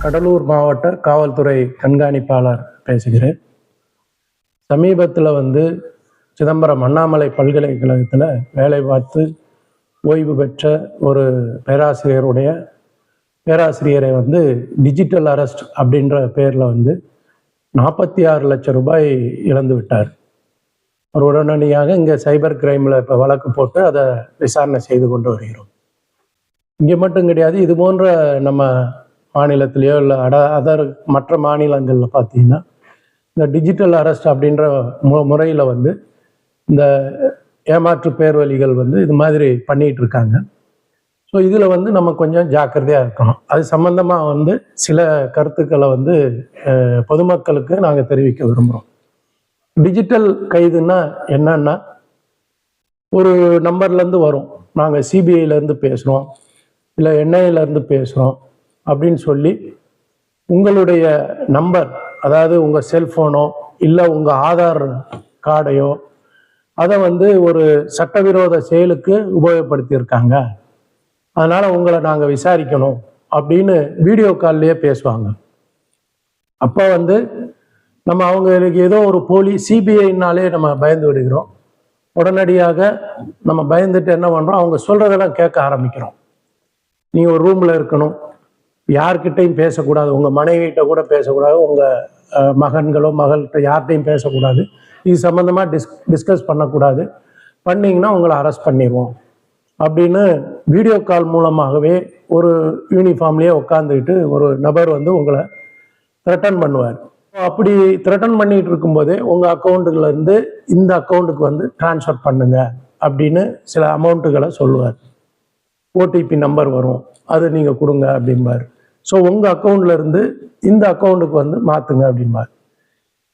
கடலூர் மாவட்ட காவல்துறை கண்காணிப்பாளர் பேசுகிறேன். சமீபத்தில் சிதம்பரம் அண்ணாமலை பல்கலைக்கழகத்தில் வேலை பார்த்து ஓய்வு பெற்ற ஒரு பேராசிரியரை டிஜிட்டல் அரெஸ்ட் அப்படின்ற பேரில் 46 லட்சம் ரூபாய் இழந்து விட்டார். அவர் உடனடியாக இங்கே சைபர் கிரைமில் இப்போ வழக்கு போட்டு அதை விசாரணை செய்து கொண்டு வருகிறோம். இங்கே மட்டும் கிடையாது, இது போன்ற நம்ம மாநிலத்திலேயோ இல்லை அதர் மற்ற மாநிலங்களில் பார்த்தீங்கன்னா இந்த டிஜிட்டல் அரெஸ்ட் அப்படின்ற முறையில் இந்த ஏமாற்று பேர்வழிகள் இது மாதிரி பண்ணிகிட்டு இருக்காங்க. ஸோ இதில் நம்ம கொஞ்சம் ஜாக்கிரதையாக இருக்கணும். அது சம்மந்தமாக சில கருத்துக்களை பொதுமக்களுக்கு நாங்கள் தெரிவிக்க விரும்புகிறோம். டிஜிட்டல் கைதுன்னா என்னன்னா, ஒரு நம்பர்லேருந்து வரும், நாங்கள் சிபிஐலேருந்து பேசுகிறோம் இல்லை என்ஐஏலேருந்து பேசுகிறோம் அப்படின்னு சொல்லி உங்களுடைய நம்பர், அதாவது உங்கள் செல்ஃபோனோ இல்லை உங்கள் ஆதார் கார்டையோ அதை ஒரு சட்டவிரோத செயலுக்கு உபயோகப்படுத்தியிருக்காங்க, அதனால் உங்களை நாங்கள் விசாரிக்கணும் அப்படின்னு வீடியோ கால்லையே பேசுவாங்க. அப்போ நம்ம அவங்களுக்கு ஏதோ ஒரு போலி சிபிஐனாலே நம்ம பயந்து விடுகிறோம். உடனடியாக நம்ம பயந்துட்டு என்ன பண்ணுறோம், அவங்க சொல்கிறதெல்லாம் கேட்க ஆரம்பிக்கிறோம். நீங்கள் ஒரு ரூமில் இருக்கணும், யார்கிட்டையும் பேசக்கூடாது, உங்கள் மனைவிகிட்ட கூட பேசக்கூடாது, உங்கள் மகன்களோ மகள்கிட்ட யார்கிட்டையும் பேசக்கூடாது, இது சம்மந்தமாக டிஸ்கஸ் பண்ணக்கூடாது, பண்ணிங்கன்னா உங்களை அரெஸ்ட் பண்ணிடுவோம் அப்படின்னு வீடியோ கால் மூலமாகவே ஒரு யூனிஃபார்ம்லேயே உட்காந்துக்கிட்டு ஒரு நபர் உங்களை த்ரெட்டன் பண்ணுவார். அப்படி த்ரெட்டன் பண்ணிட்டு இருக்கும்போதே உங்கள் அக்கௌண்ட்டுலேருந்து இந்த அக்கௌண்ட்டுக்கு ட்ரான்ஸ்ஃபர் பண்ணுங்க அப்படின்னு சில அமௌண்ட்டுகளை சொல்லுவார். ஓடிபி நம்பர் வரும், அது நீங்கள் கொடுங்க அப்படிம்பார். ஸோ உங்கள் அக்கௌண்ட்லேருந்து இந்த அக்கௌண்ட்டுக்கு மாற்றுங்க அப்படிம்பார்.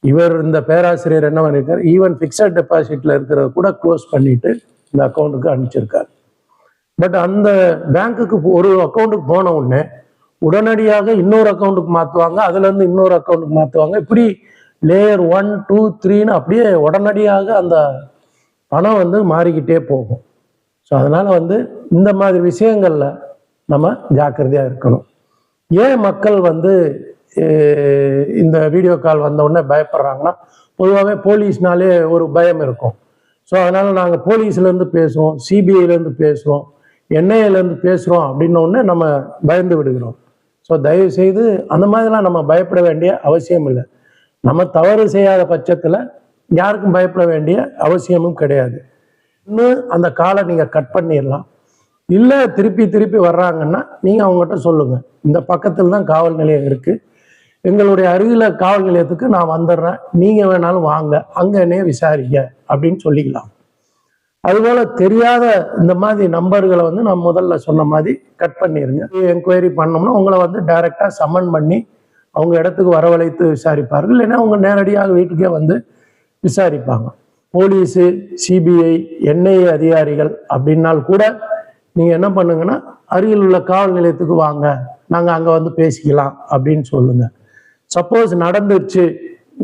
இவர் இந்த பேராசிரியர் என்ன பண்ணியிருக்கார், ஈவன் ஃபிக்ஸட் டெபாசிட்டில் இருக்கிறத கூட க்ளோஸ் பண்ணிட்டு இந்த அக்கௌண்ட்டுக்கு அனுப்பிச்சிருக்கார். பட் அந்த பேங்க்குக்கு ஒரு அக்கௌண்ட்டுக்கு போன உடனே உடனடியாக இன்னொரு அக்கௌண்ட்டுக்கு மாற்றுவாங்க, அதுலேருந்து இன்னொரு அக்கௌண்ட்டுக்கு மாற்றுவாங்க. இப்படி லேயர் 1, 2, 3ன்னு அப்படியே உடனடியாக அந்த பணம் மாறிக்கிட்டே போகும். ஸோ அதனால் இந்த மாதிரி விஷயங்களில் நம்ம ஜாக்கிரதையாக இருக்கணும். ஏன் மக்கள் இந்த வீடியோ கால் வந்த உடனே பயப்படுறாங்கன்னா, பொதுவாகவே போலீஸ்னாலே ஒரு பயம் இருக்கும். ஸோ அதனால் நாங்கள் போலீஸ்லேருந்து பேசுவோம், சிபிஐலேருந்து பேசுகிறோம், என்ஐஏலேருந்து பேசுகிறோம் அப்படின்ன உடனே நம்ம பயந்து விடுகிறோம். ஸோ தயவுசெய்து அந்த மாதிரிலாம் நம்ம பயப்பட வேண்டிய அவசியம் இல்லை. நம்ம தவறு செய்யாத பட்சத்தில் யாருக்கும் பயப்பட வேண்டிய அவசியமும் கிடையாது. இன்னும் அந்த காலை நீங்கள் கட் பண்ணிடலாம். இல்லை திருப்பி வர்றாங்கன்னா நீங்கள் அவங்ககிட்ட சொல்லுங்கள், இந்த பக்கத்தில் தான் காவல் நிலையம் இருக்குது, எங்களுடைய அருகில் காவல் நிலையத்துக்கு நான் வந்துடுறேன், நீங்கள் வேணாலும் வாங்க, அங்கே என்னைய விசாரிங்க அப்படின்னு சொல்லிக்கலாம். அதுபோல் தெரியாத இந்த மாதிரி நம்பர்களை நான் முதல்ல சொன்ன மாதிரி கட் பண்ணிடுங்க. என்கொயரி பண்ணோம்னா உங்களை டைரெக்டாக சம்மன் பண்ணி அவங்க இடத்துக்கு வரவழைத்து விசாரிப்பார்கள், இல்லைன்னா அவங்க நேரடியாக வீட்டுக்கே விசாரிப்பாங்க. போலீஸு, சிபிஐ, என்ஐஏ அதிகாரிகள் அப்படின்னால் கூட நீங்கள் என்ன பண்ணுங்கன்னா, அருகில் உள்ள காவல் நிலையத்துக்கு வாங்க, நாங்கள் அங்கே பேசிக்கலாம் அப்படின்னு சொல்லுங்கள். சப்போஸ் நடந்துருச்சு,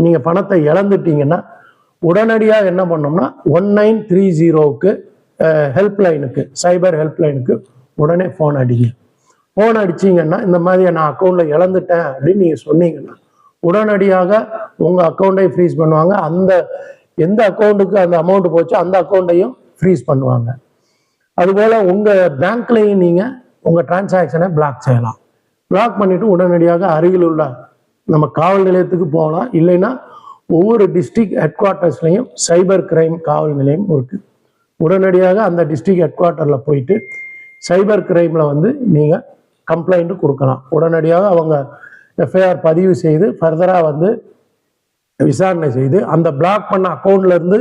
நீங்கள் பணத்தை இழந்துட்டீங்கன்னா உடனடியாக என்ன பண்ணோம்னா 1930க்கு ஹெல்ப்லைனுக்கு, சைபர் ஹெல்ப்லைனுக்கு உடனே ஃபோன் அடிங்க. ஃபோன் அடிச்சிங்கன்னா, இந்த மாதிரி நான் அக்கௌண்ட்டில் இழந்துட்டேன் அப்படின்னு நீங்கள் சொன்னீங்கன்னா உடனடியாக உங்கள் அக்கௌண்ட்டை ஃப்ரீஸ் பண்ணுவாங்க. அந்த எந்த அக்கௌண்ட்டுக்கு அந்த அமௌண்ட் போச்சோ அந்த அக்கௌண்ட்டையும் ஃப்ரீஸ் பண்ணுவாங்க. அதுபோல் உங்கள் பேங்க்லையும் நீங்கள் உங்கள் டிரான்சாக்ஷனை பிளாக் செய்யலாம். பிளாக் பண்ணிவிட்டு உடனடியாக அருகில் உள்ள நம்ம காவல் நிலையத்துக்கு போகலாம். இல்லைன்னா ஒவ்வொரு டிஸ்ட்ரிக்ட் ஹெட் குவார்ட்டர்ஸ்லையும் சைபர் கிரைம் காவல் நிலையம் இருக்குது. உடனடியாக அந்த டிஸ்ட்ரிக்ட் ஹெட் குவார்ட்டரில் போயிட்டு சைபர் கிரைமில் நீங்கள் கம்ப்ளைண்ட்டு கொடுக்கலாம். உடனடியாக அவங்க எஃப்ஐஆர் பதிவு செய்து ஃபர்தராக விசாரணை செய்து அந்த பிளாக் பண்ண அக்கௌண்ட்லேருந்து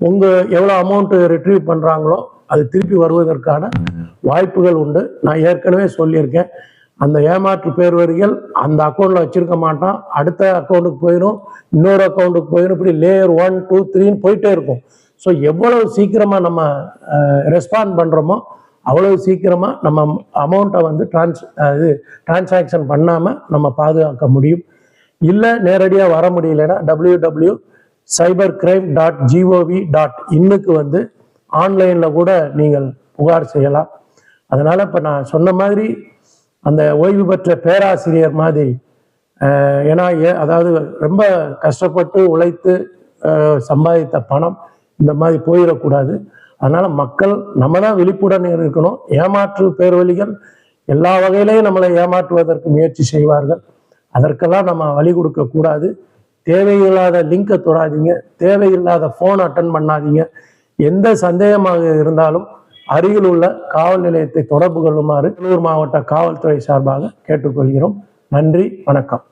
உங்கள் எவ்வளோ அமௌண்ட்டு ரிட்ரீவ் பண்ணுறாங்களோ அது திருப்பி வருவதற்கான வாய்ப்புகள் உண்டு. நான் ஏற்கனவே சொல்லியிருக்கேன், அந்த ஏமாற்று பேர்வழிகள் அந்த அக்கௌண்ட்டில் வச்சுருக்க மாட்டான், அடுத்த அக்கௌண்ட்டுக்கு போயிடும், இன்னொரு அக்கௌண்ட்டுக்கு போயிடும், இப்படி லேயர் 1, 2, 3ன்னு போயிட்டே இருக்கும். ஸோ எவ்வளவு சீக்கிரமாக நம்ம ரெஸ்பாண்ட் பண்ணுறோமோ அவ்வளவு சீக்கிரமாக நம்ம அமௌண்ட்டை டிரான்சாக்ஷன் பண்ணாமல் நம்ம பாதுகாக்க முடியும். இல்லை நேரடியாக வர முடியலைன்னா www.cybercrime.gov.inக்கு ஆன்லைனில் கூட நீங்கள் புகார் செய்யலாம். அதனால் இப்போ நான் சொன்ன மாதிரி அந்த ஓய்வு பெற்ற பேராசிரியர் மாதிரி ஏன்னா அதாவது ரொம்ப கஷ்டப்பட்டு உழைத்து சம்பாதித்த பணம் இந்த மாதிரி போயிடக்கூடாது. அதனால மக்கள் நம்ம தான் விழிப்புடன் இருக்கணும். ஏமாற்று பேர்வழிகள் எல்லா வகையிலையும் நம்மளை ஏமாற்றுவதற்கு முயற்சி செய்வார்கள். அதற்கெல்லாம் நம்ம வழி கொடுக்க கூடாது. தேவையில்லாத லிங்கை தொடாதீங்க, தேவையில்லாத ஃபோன் அட்டன் பண்ணாதீங்க. எந்த சந்தேகமாக இருந்தாலும் அருகில் உள்ள காவல் நிலையத்தை தொடர்பு கொள்ளுமாறு கடலூர் மாவட்ட காவல்துறை சார்பாக கேட்டுக்கொள்கிறோம். நன்றி, வணக்கம்.